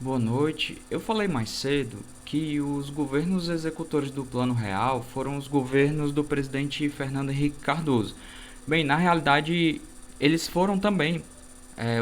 Boa noite. Eu falei mais cedo que os governos executores do Plano Real foram os governos do presidente Fernando Henrique Cardoso. Bem, na realidade, eles foram também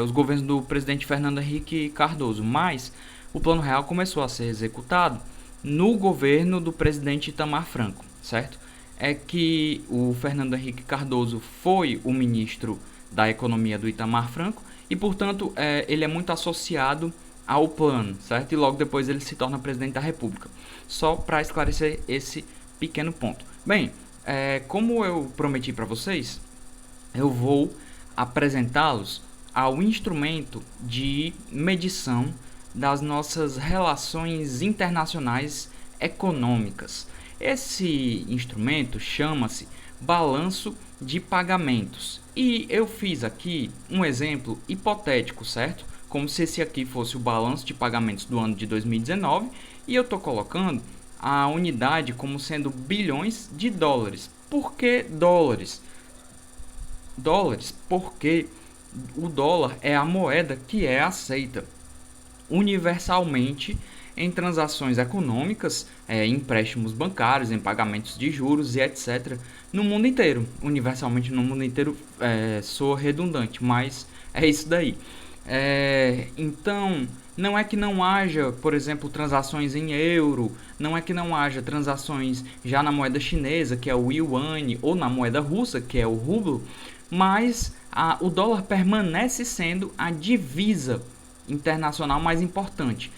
os governos do presidente Fernando Henrique Cardoso, mas o Plano Real começou a ser executado no governo do presidente Itamar Franco, certo? É que o Fernando Henrique Cardoso foi o ministro da Economia do Itamar Franco e, portanto, ele é muito associado ao plano, certo? E logo depois ele se torna presidente da República. Só para esclarecer esse pequeno ponto. Bem, como eu prometi para vocês, eu vou apresentá-los ao instrumento de medição das nossas relações internacionais econômicas. Esse instrumento chama-se balanço de pagamentos. E eu fiz aqui um exemplo hipotético, certo? Como se esse aqui fosse o balanço de pagamentos do ano de 2019 e eu estou colocando a unidade como sendo bilhões de dólares. Por que dólares? Dólares porque o dólar é a moeda que é aceita universalmente em transações econômicas, em empréstimos bancários, em pagamentos de juros e etc. no mundo inteiro. Universalmente no mundo inteiro soa redundante, mas é isso daí. Então, não é que não haja, por exemplo, transações em euro, não é que não haja transações já na moeda chinesa, que é o yuan, ou na moeda russa, que é o rublo, mas o dólar permanece sendo a divisa internacional mais importante.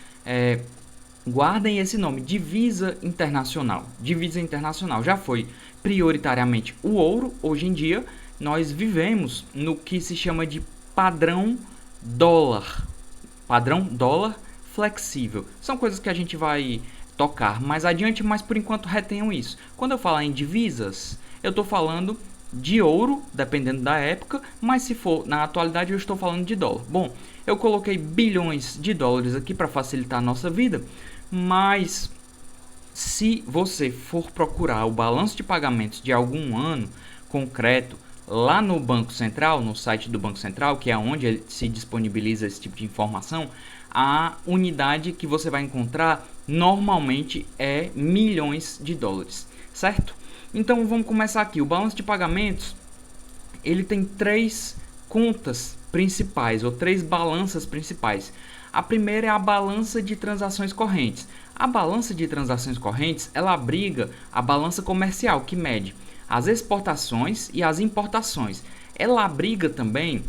Guardem esse nome, divisa internacional. Divisa internacional já foi prioritariamente o ouro. Hoje em dia, nós vivemos no que se chama de padrão dólar. Padrão dólar flexível. São coisas que a gente vai tocar mais adiante, mas por enquanto retenham isso. Quando eu falar em divisas, eu estou falando de ouro, dependendo da época, mas se for na atualidade eu estou falando de dólar. Bom, eu coloquei bilhões de dólares aqui para facilitar a nossa vida, mas se você for procurar o balanço de pagamentos de algum ano concreto lá no Banco Central, no site do Banco Central, que é onde ele se disponibiliza esse tipo de informação, a unidade que você vai encontrar normalmente é milhões de dólares, certo? Então vamos começar aqui. O balanço de pagamentos ele tem três contas principais ou três balanças principais. A primeira é a balança de transações correntes. A balança de transações correntes ela abriga a balança comercial que mede as exportações e as importações. Ela abriga também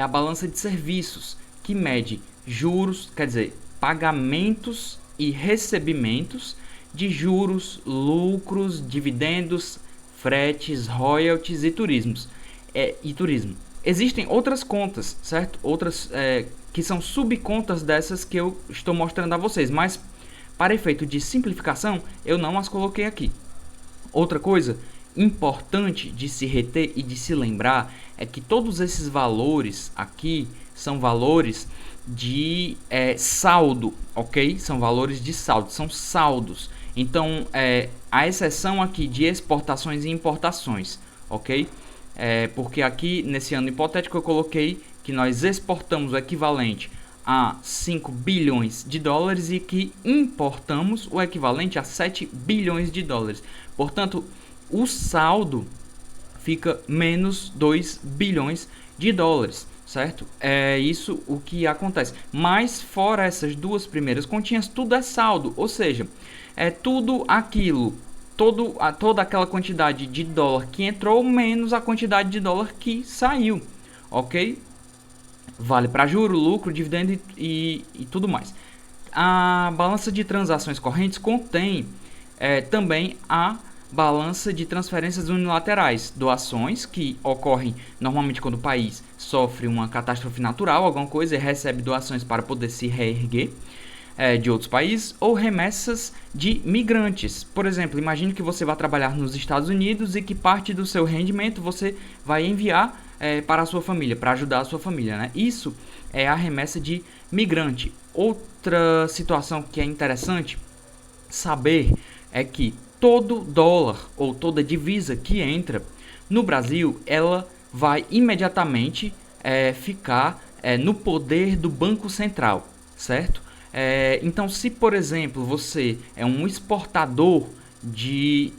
a balança de serviços que mede juros, quer dizer, pagamentos e recebimentos de juros, lucros, dividendos, fretes, royalties e turismo. Existem outras contas, certo? Outras que são subcontas dessas que eu estou mostrando a vocês, mas para efeito de simplificação, eu não as coloquei aqui. Outra coisa importante de se reter e de se lembrar é que todos esses valores aqui são valores de saldo, ok? São valores de saldo, são saldos. Então, a exceção aqui de exportações e importações, ok? Porque aqui, nesse ano hipotético, eu coloquei que nós exportamos o equivalente a 5 bilhões de dólares e que importamos o equivalente a 7 bilhões de dólares. Portanto, o saldo fica menos 2 bilhões de dólares, certo? É isso o que acontece. Mas fora essas duas primeiras continhas, tudo é saldo, ou seja, é tudo aquilo, toda aquela quantidade de dólar que entrou menos a quantidade de dólar que saiu, ok? Vale para juro, lucro, dividendo e tudo mais. A balança de transações correntes contém também a balança de transferências unilaterais, doações que ocorrem normalmente quando o país sofre uma catástrofe natural, alguma coisa, e recebe doações para poder se reerguer de outros países, ou remessas de migrantes. Por exemplo, imagine que você vai trabalhar nos Estados Unidos e que parte do seu rendimento você vai enviar para a sua família, para ajudar a sua família, né? Isso é a remessa de migrante. Outra situação que é interessante saber é que todo dólar ou toda divisa que entra no Brasil, ela vai imediatamente ficar no poder do Banco Central, certo? Então, se por exemplo você é um exportador de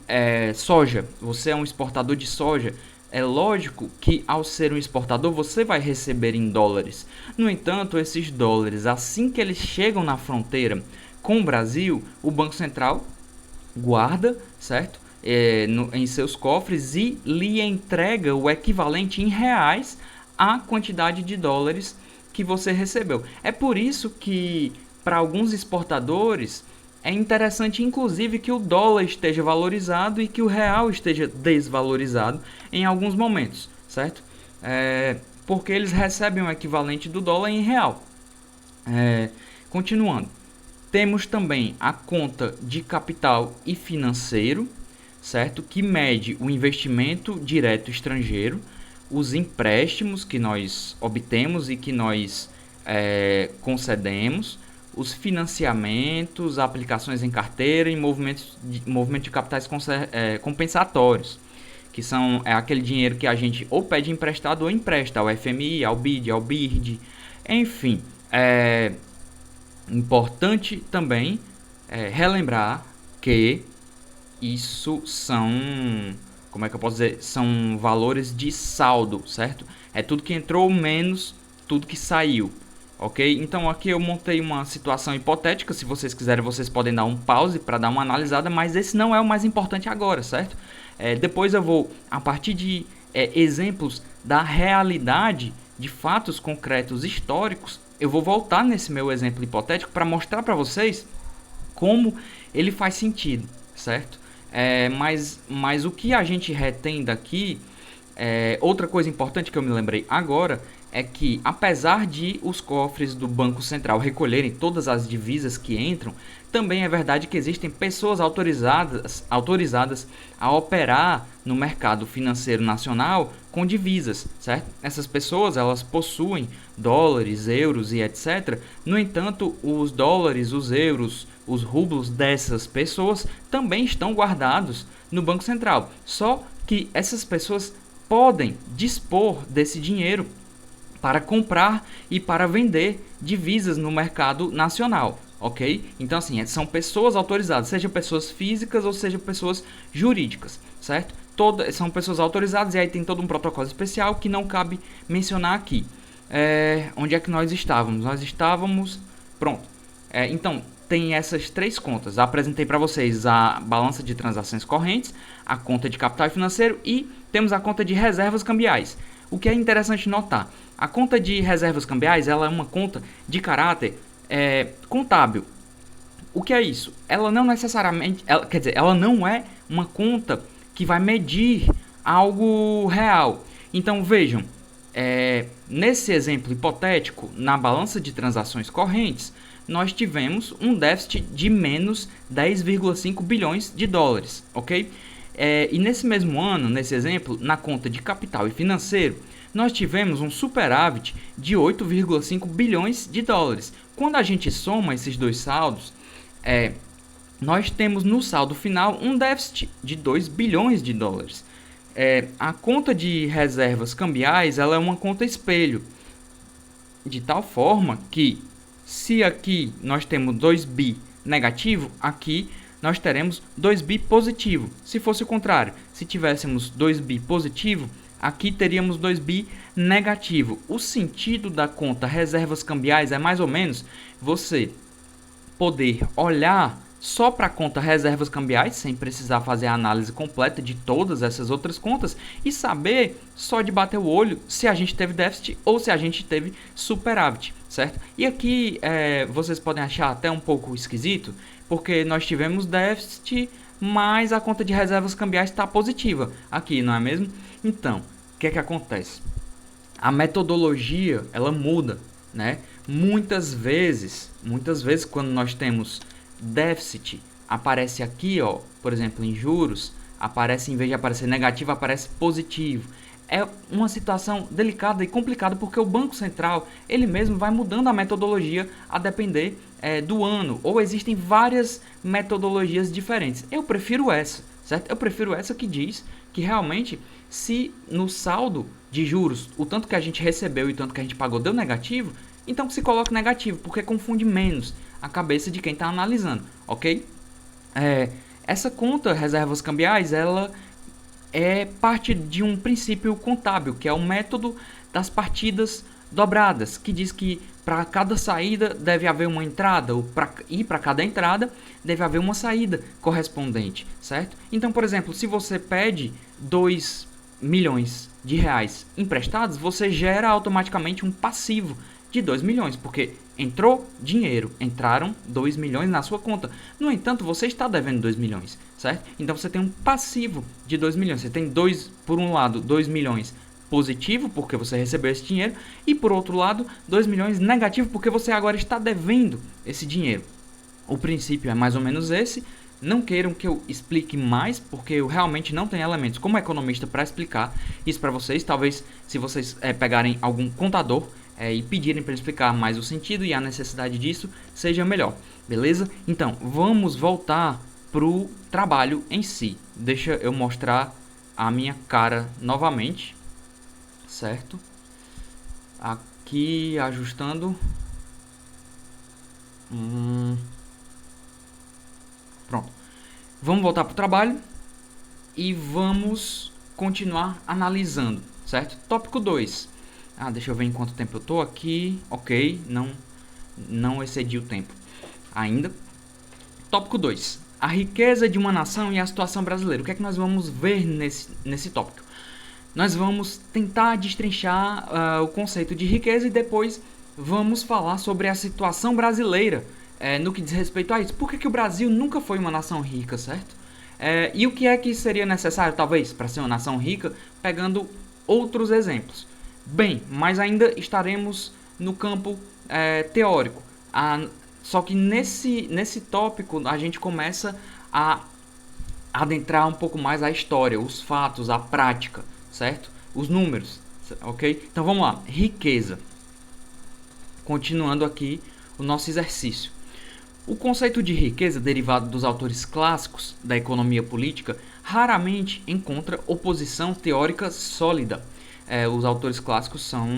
soja, você é um exportador de soja, é lógico que ao ser um exportador você vai receber em dólares. No entanto, esses dólares, assim que eles chegam na fronteira com o Brasil, o Banco Central guarda, certo? Em seus cofres e lhe entrega o equivalente em reais à quantidade de dólares que você recebeu. É por isso que, para alguns exportadores, é interessante, inclusive, que o dólar esteja valorizado e que o real esteja desvalorizado em alguns momentos, certo? Porque eles recebem o equivalente do dólar em real. Continuando, temos também a conta de capital e financeiro, certo? Que mede o investimento direto estrangeiro, os empréstimos que nós obtemos e que nós concedemos, os financiamentos, aplicações em carteira e movimento de capitais compensatórios, que são aquele dinheiro que a gente ou pede emprestado ou empresta ao FMI, ao BID, ao BIRD, enfim. Importante também relembrar que isso são, como é que eu posso dizer, são valores de saldo, certo? É tudo que entrou menos tudo que saiu, ok? Então aqui eu montei uma situação hipotética, se vocês quiserem vocês podem dar um pause para dar uma analisada, mas esse não é o mais importante agora, certo? Depois eu vou, a partir de exemplos da realidade, de fatos concretos históricos, eu vou voltar nesse meu exemplo hipotético para mostrar para vocês como ele faz sentido, certo? Mas o que a gente retém daqui, outra coisa importante que eu me lembrei agora, é que apesar de os cofres do Banco Central recolherem todas as divisas que entram, também é verdade que existem pessoas autorizadas a operar no mercado financeiro nacional com divisas, certo? Essas pessoas, elas possuem dólares, euros e etc. No entanto, os dólares, os euros, os rublos dessas pessoas também estão guardados no Banco Central. Só que essas pessoas podem dispor desse dinheiro para comprar e para vender divisas no mercado nacional, ok? Então, assim, são pessoas autorizadas, seja pessoas físicas ou seja pessoas jurídicas, certo? São pessoas autorizadas e aí tem todo um protocolo especial que não cabe mencionar aqui. Onde é que nós estávamos? Nós estávamos... Pronto. Então, tem essas três contas. Apresentei para vocês a balança de transações correntes, a conta de capital financeiro e temos a conta de reservas cambiais. O que é interessante notar, a conta de reservas cambiais ela é uma conta de caráter contábil. O que é isso? Ela não necessariamente, ela não é uma conta que vai medir algo real. Então vejam, nesse exemplo hipotético, na balança de transações correntes, nós tivemos um déficit de menos 10,5 bilhões de dólares, ok? E nesse mesmo ano, nesse exemplo, na conta de capital e financeiro, nós tivemos um superávit de 8,5 bilhões de dólares. Quando a gente soma esses dois saldos, nós temos no saldo final um déficit de 2 bilhões de dólares. A conta de reservas cambiais ela é uma conta espelho, de tal forma que se aqui nós temos 2 bi negativo, aqui nós teremos 2 bi positivo. Se fosse o contrário, se tivéssemos 2 bi positivo, aqui teríamos 2 bi negativo. O sentido da conta reservas cambiais é mais ou menos você poder olhar só para a conta reservas cambiais, sem precisar fazer a análise completa de todas essas outras contas e saber só de bater o olho se a gente teve déficit ou se a gente teve superávit, certo? E aqui vocês podem achar até um pouco esquisito, porque nós tivemos déficit, mas a conta de reservas cambiais está positiva aqui, não é mesmo? Então, o que é que acontece? A metodologia, ela muda, né? Muitas vezes quando nós temos déficit, aparece aqui, ó, por exemplo, em juros, aparece, em vez de aparecer negativo, aparece positivo. É uma situação delicada e complicada porque o Banco Central, ele mesmo vai mudando a metodologia a depender do ano, ou existem várias metodologias diferentes. Eu prefiro essa, certo? Eu prefiro essa que diz que realmente, se no saldo de juros, o tanto que a gente recebeu e o tanto que a gente pagou deu negativo, então que se coloque negativo, porque confunde menos a cabeça de quem está analisando, ok? Essa conta reservas cambiais, ela é parte de um princípio contábil, que é o método das partidas dobradas, que diz que para cada saída deve haver uma entrada, e para cada entrada deve haver uma saída correspondente, certo? Então, por exemplo, se você pede 2 milhões de reais emprestados, você gera automaticamente um passivo de 2 milhões, porque entrou dinheiro, entraram 2 milhões na sua conta. No entanto, você está devendo 2 milhões, certo? Então você tem um passivo de 2 milhões. Você tem por um lado, 2 milhões positivo, porque você recebeu esse dinheiro, e por outro lado, 2 milhões negativo, porque você agora está devendo esse dinheiro. O princípio é mais ou menos esse. Não queiram que eu explique mais, porque eu realmente não tenho elementos como economista para explicar isso para vocês. Talvez, se vocês pegarem algum contador e pedirem para explicar mais o sentido e a necessidade disso, seja melhor, beleza? Então, vamos voltar para o trabalho em si. Deixa eu mostrar a minha cara novamente, certo? Aqui, ajustando. Pronto. Vamos voltar para o trabalho e vamos continuar analisando, certo? Tópico 2. Deixa eu ver em quanto tempo eu tô aqui. Ok, não excedi o tempo ainda. Tópico 2. A riqueza de uma nação e a situação brasileira. O que é que nós vamos ver nesse tópico? Nós vamos tentar destrinchar o conceito de riqueza e depois vamos falar sobre a situação brasileira no que diz respeito a isso. Por que o Brasil nunca foi uma nação rica, certo? E o que é que seria necessário, talvez, para ser uma nação rica, pegando outros exemplos. Bem, mas ainda estaremos no campo teórico. Só que nesse tópico a gente começa a adentrar um pouco mais a história, os fatos, a prática, certo? Os números, ok? Então vamos lá, riqueza. Continuando aqui o nosso exercício. O conceito de riqueza, derivado dos autores clássicos da economia política, raramente encontra oposição teórica sólida. Os autores clássicos são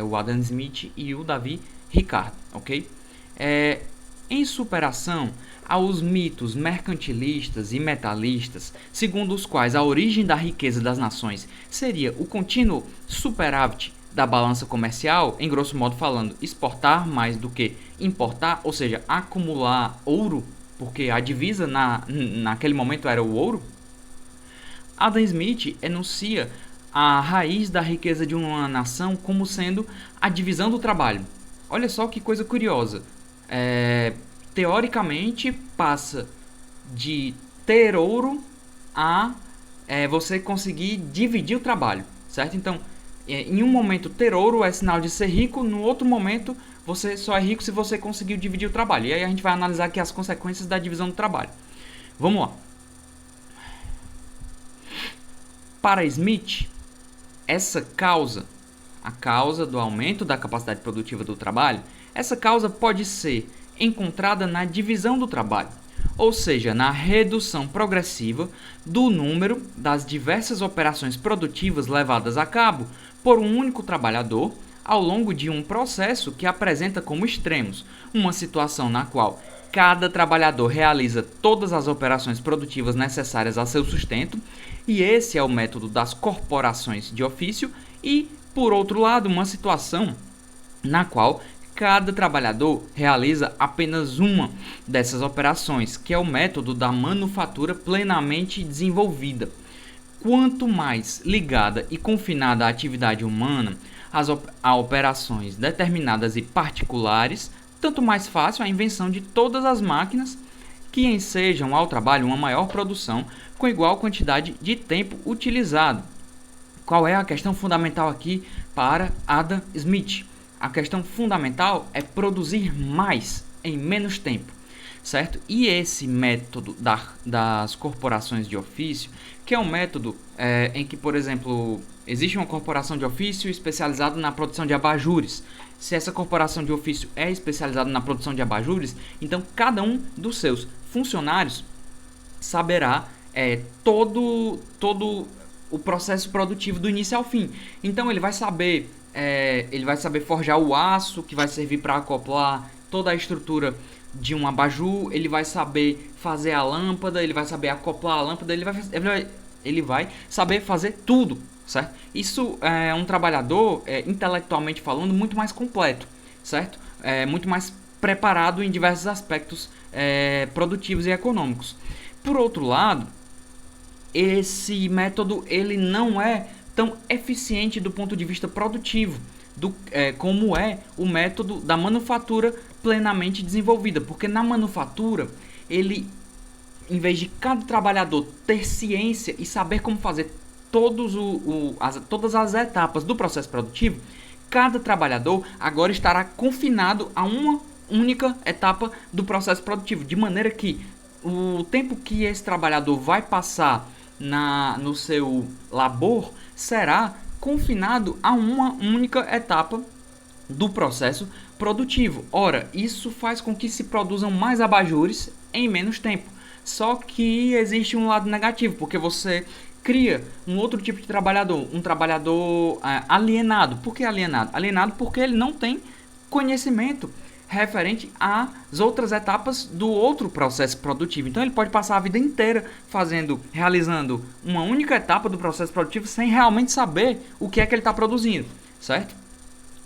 o Adam Smith e o Davi Ricardo, ok? Em superação aos mitos mercantilistas e metalistas, segundo os quais a origem da riqueza das nações seria o contínuo superávit da balança comercial, em grosso modo falando, exportar mais do que importar, ou seja, acumular ouro, porque a divisa naquele momento era o ouro. Adam Smith enuncia a raiz da riqueza de uma nação como sendo a divisão do trabalho. Olha só que coisa curiosa. Teoricamente, passa de ter ouro a você conseguir dividir o trabalho, certo? Então, em um momento ter ouro é sinal de ser rico, no outro momento você só é rico se você conseguiu dividir o trabalho. E aí a gente vai analisar aqui as consequências da divisão do trabalho. Vamos lá. Para Smith, essa causa, a causa do aumento da capacidade produtiva do trabalho, essa causa pode ser encontrada na divisão do trabalho, ou seja, na redução progressiva do número das diversas operações produtivas levadas a cabo por um único trabalhador ao longo de um processo que apresenta como extremos uma situação na qual cada trabalhador realiza todas as operações produtivas necessárias a seu sustento, e esse é o método das corporações de ofício, e, por outro lado, uma situação na qual cada trabalhador realiza apenas uma dessas operações, que é o método da manufatura plenamente desenvolvida. Quanto mais ligada e confinada à atividade humana, a operações determinadas e particulares, tanto mais fácil a invenção de todas as máquinas que ensejam ao trabalho uma maior produção com igual quantidade de tempo utilizado. Qual é a questão fundamental aqui para Adam Smith? A questão fundamental é produzir mais em menos tempo, certo? E esse método das corporações de ofício, que é um método em que, por exemplo, existe uma corporação de ofício especializada na produção de abajures. Se essa corporação de ofício é especializada na produção de abajures, então cada um dos seus funcionários saberá todo o processo produtivo do início ao fim. Então ele vai saber forjar o aço que vai servir para acoplar toda a estrutura de um abajur, ele vai saber fazer a lâmpada, ele vai saber acoplar a lâmpada, ele vai saber fazer tudo, certo? Isso é um trabalhador, intelectualmente falando, muito mais completo, certo? Muito mais preparado em diversos aspectos produtivos e econômicos. Por outro lado, esse método ele não é tão eficiente do ponto de vista produtivo como é o método da manufatura plenamente desenvolvida, porque na manufatura ele, em vez de cada trabalhador ter ciência e saber como fazer todas as etapas do processo produtivo, cada trabalhador agora estará confinado a uma única etapa do processo produtivo, de maneira que o tempo que esse trabalhador vai passar no seu labor será confinado a uma única etapa do processo produtivo. Ora, isso faz com que se produzam mais abajures em menos tempo. Só que existe um lado negativo, porque você cria um outro tipo de trabalhador, um trabalhador alienado. Por que alienado? Alienado porque ele não tem conhecimento referente às outras etapas do outro processo produtivo. Então ele pode passar a vida inteira realizando uma única etapa do processo produtivo sem realmente saber o que é que ele está produzindo, certo?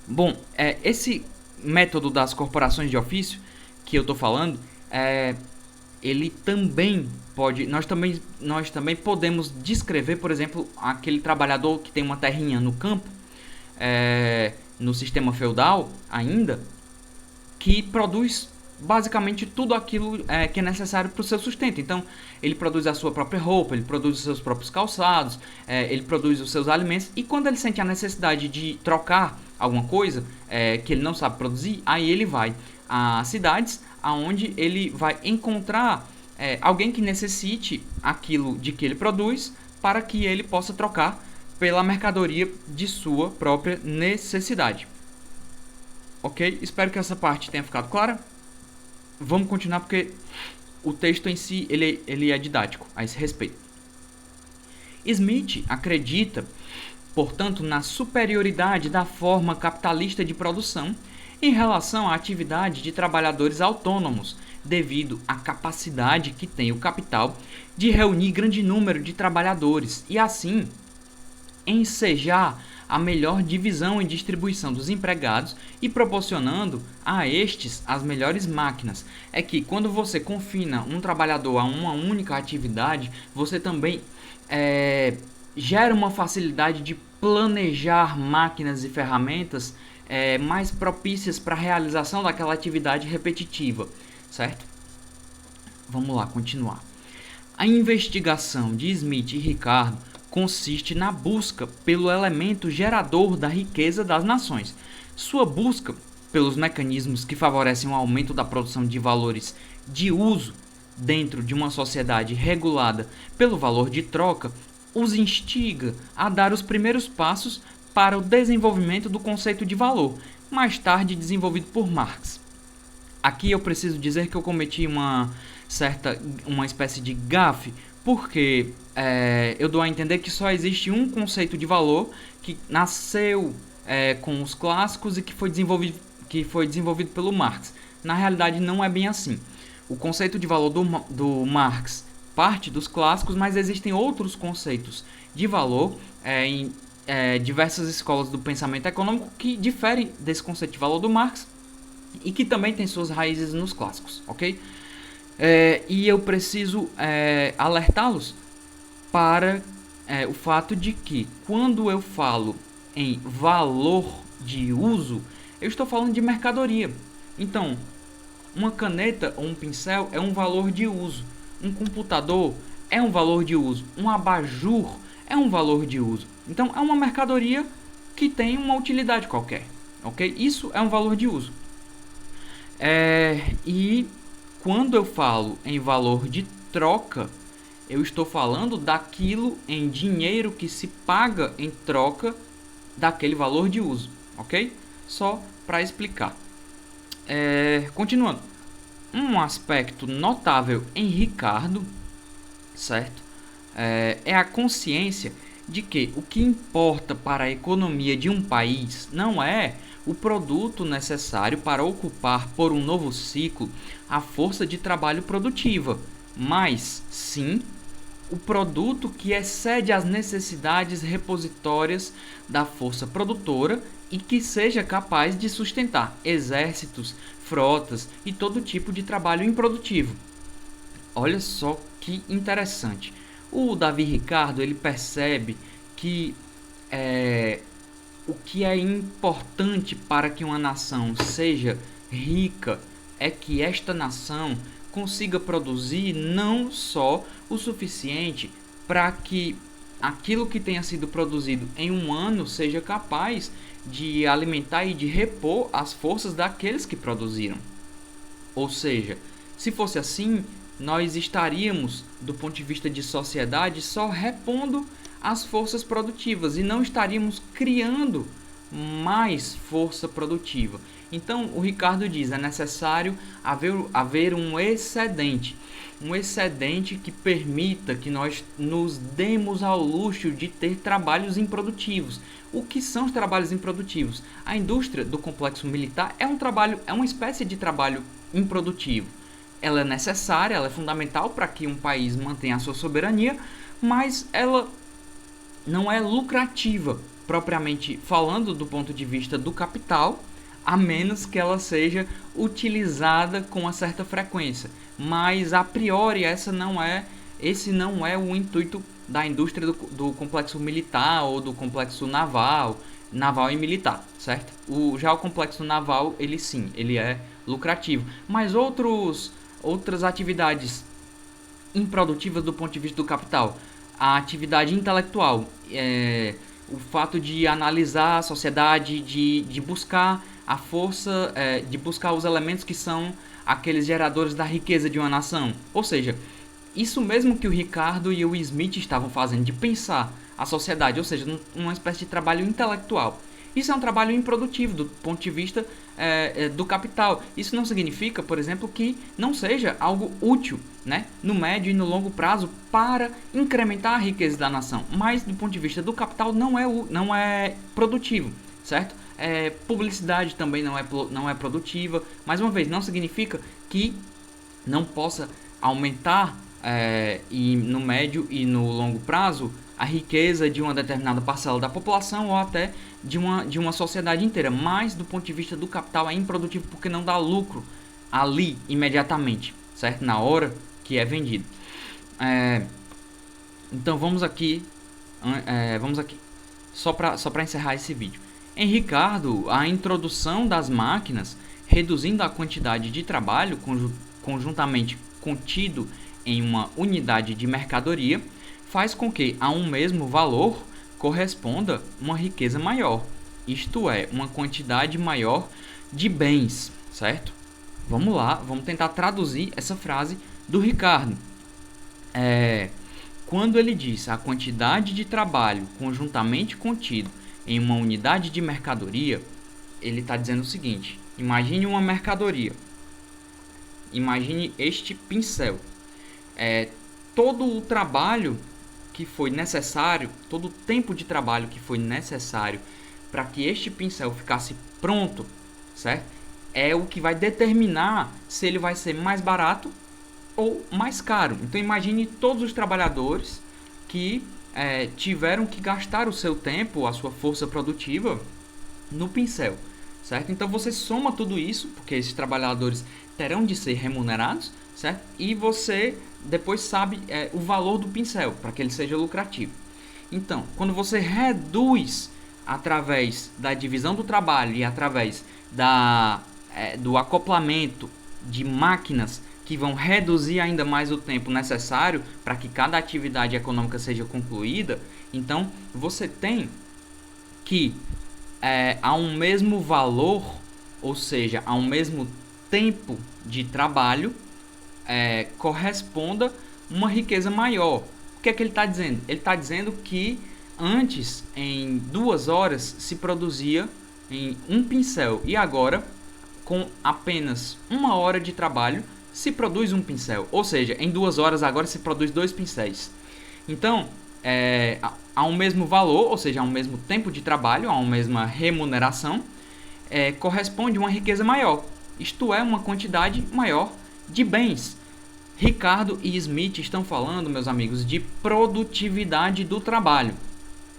Bom, esse método das corporações de ofício que eu estou falando, ele também pode, nós também podemos descrever, por exemplo, aquele trabalhador que tem uma terrinha no campo, no sistema feudal ainda, que produz basicamente tudo aquilo que é necessário para o seu sustento. Então, ele produz a sua própria roupa, ele produz os seus próprios calçados, ele produz os seus alimentos, e quando ele sente a necessidade de trocar alguma coisa que ele não sabe produzir, aí ele vai a cidades onde ele vai encontrar alguém que necessite aquilo de que ele produz para que ele possa trocar pela mercadoria de sua própria necessidade. Ok? Espero que essa parte tenha ficado clara. Vamos continuar porque o texto em si ele é didático a esse respeito. Smith acredita, portanto, na superioridade da forma capitalista de produção em relação à atividade de trabalhadores autônomos, devido à capacidade que tem o capital de reunir grande número de trabalhadores e, assim, ensejar a melhor divisão e distribuição dos empregados e proporcionando a estes as melhores máquinas. É que quando você confina um trabalhador a uma única atividade, você também gera uma facilidade de planejar máquinas e ferramentas mais propícias para a realização daquela atividade repetitiva, certo? Vamos lá, continuar. A investigação de Smith e Ricardo consiste na busca pelo elemento gerador da riqueza das nações. Sua busca pelos mecanismos que favorecem o aumento da produção de valores de uso dentro de uma sociedade regulada pelo valor de troca os instiga a dar os primeiros passos para o desenvolvimento do conceito de valor, mais tarde desenvolvido por Marx. Aqui eu preciso dizer que eu cometi uma espécie de gafe, porque eu dou a entender que só existe um conceito de valor que nasceu com os clássicos e que foi desenvolvido pelo Marx. Na realidade, não é bem assim. O conceito de valor do Marx parte dos clássicos, mas existem outros conceitos de valor em diversas escolas do pensamento econômico que diferem desse conceito de valor do Marx e que também tem suas raízes nos clássicos, ok? E eu preciso alertá-los para o fato de que quando eu falo em valor de uso, eu estou falando de mercadoria. Então, uma caneta ou um pincel é um valor de uso, um computador é um valor de uso, um abajur é um valor de uso. Então, é uma mercadoria que tem uma utilidade qualquer, ok? Isso é um valor de uso. E quando eu falo em valor de troca, eu estou falando daquilo em dinheiro que se paga em troca daquele valor de uso, ok? Só para explicar. Continuando. Um aspecto notável em Ricardo, certo? É a consciência de que o que importa para a economia de um país não é o produto necessário para ocupar por um novo ciclo a força de trabalho produtiva, mas sim o produto que excede as necessidades repositórias da força produtora e que seja capaz de sustentar exércitos, frotas e todo tipo de trabalho improdutivo. Olha só que interessante. O Davi Ricardo ele percebe que o que é importante para que uma nação seja rica é que esta nação consiga produzir não só o suficiente para que aquilo que tenha sido produzido em um ano seja capaz de alimentar e de repor as forças daqueles que produziram. Ou seja, se fosse assim, nós estaríamos, do ponto de vista de sociedade, só repondo as forças produtivas e não estaríamos criando mais força produtiva. Então, o Ricardo diz, é necessário haver um excedente que permita que nós nos demos ao luxo de ter trabalhos improdutivos. O que são os trabalhos improdutivos? A indústria do complexo militar é uma espécie de trabalho improdutivo. Ela é necessária, ela é fundamental para que um país mantenha a sua soberania, mas ela não é lucrativa, propriamente falando, do ponto de vista do capital, a menos que ela seja utilizada com uma certa frequência. Mas, a priori, esse não é o intuito da indústria do complexo militar ou do complexo naval e militar, certo? Já o complexo naval, ele é lucrativo. Mas outras atividades improdutivas do ponto de vista do capital, a atividade intelectual, o fato de analisar a sociedade, de buscar a força, de buscar os elementos que são aqueles geradores da riqueza de uma nação. Ou seja, isso mesmo que o Ricardo e o Smith estavam fazendo, de pensar a sociedade, ou seja, uma espécie de trabalho intelectual. Isso é um trabalho improdutivo do ponto de vista do capital. Isso não significa, por exemplo, que não seja algo útil, né, no médio e no longo prazo para incrementar a riqueza da nação. Mas, do ponto de vista do capital, não é produtivo, certo? Publicidade também não é produtiva. Mais uma vez, não significa que não possa aumentar e no médio e no longo prazo a riqueza de uma determinada parcela da população ou até de uma sociedade inteira, mas do ponto de vista do capital é improdutivo porque não dá lucro ali imediatamente, certo? Na hora que é vendido. Então vamos aqui só para encerrar esse vídeo. Em Ricardo, a introdução das máquinas, reduzindo a quantidade de trabalho conjuntamente contido em uma unidade de mercadoria, faz com que a um mesmo valor corresponda uma riqueza maior, isto é, uma quantidade maior de bens, certo? Vamos lá, vamos tentar traduzir essa frase do Ricardo. Quando ele diz a quantidade de trabalho conjuntamente contido em uma unidade de mercadoria, ele está dizendo o seguinte: imagine uma mercadoria, imagine este pincel, todo o trabalho que foi necessário, todo o tempo de trabalho que foi necessário para que este pincel ficasse pronto, certo? É o que vai determinar se ele vai ser mais barato ou mais caro. Então imagine todos os trabalhadores que tiveram que gastar o seu tempo, a sua força produtiva no pincel, certo? Então você soma tudo isso, porque esses trabalhadores terão de ser remunerados, certo? E você depois sabe o valor do pincel, para que ele seja lucrativo. Então, quando você reduz através da divisão do trabalho e através do acoplamento de máquinas que vão reduzir ainda mais o tempo necessário para que cada atividade econômica seja concluída, então você tem que a um mesmo valor, ou seja, a um mesmo tempo de trabalho, corresponda uma riqueza maior. O que é que ele está dizendo? Ele está dizendo que antes, em 2 horas, se produzia em um pincel e agora, com apenas 1 hora de trabalho, se produz um pincel. Ou seja, em 2 horas agora se produz 2 pincéis. Então, há um mesmo valor, ou seja, há um mesmo tempo de trabalho, há uma mesma remuneração, corresponde a uma riqueza maior, isto é, uma quantidade maior de bens. Ricardo e Smith estão falando, meus amigos, de produtividade do trabalho,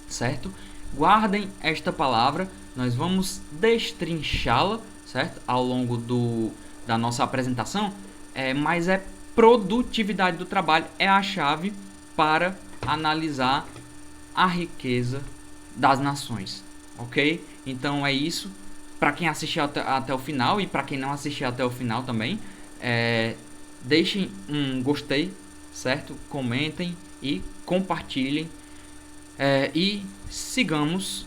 certo? Guardem esta palavra, nós vamos destrinchá-la, certo? Ao longo da nossa apresentação, mas produtividade do trabalho é a chave para analisar a riqueza das nações, ok? Então é isso. Para quem assistiu até o final e para quem não assistiu até o final também, deixem um gostei, certo? Comentem e compartilhem. E sigamos.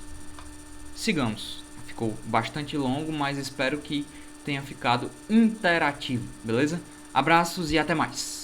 Ficou bastante longo, mas espero que tenha ficado interativo, beleza? Abraços e até mais.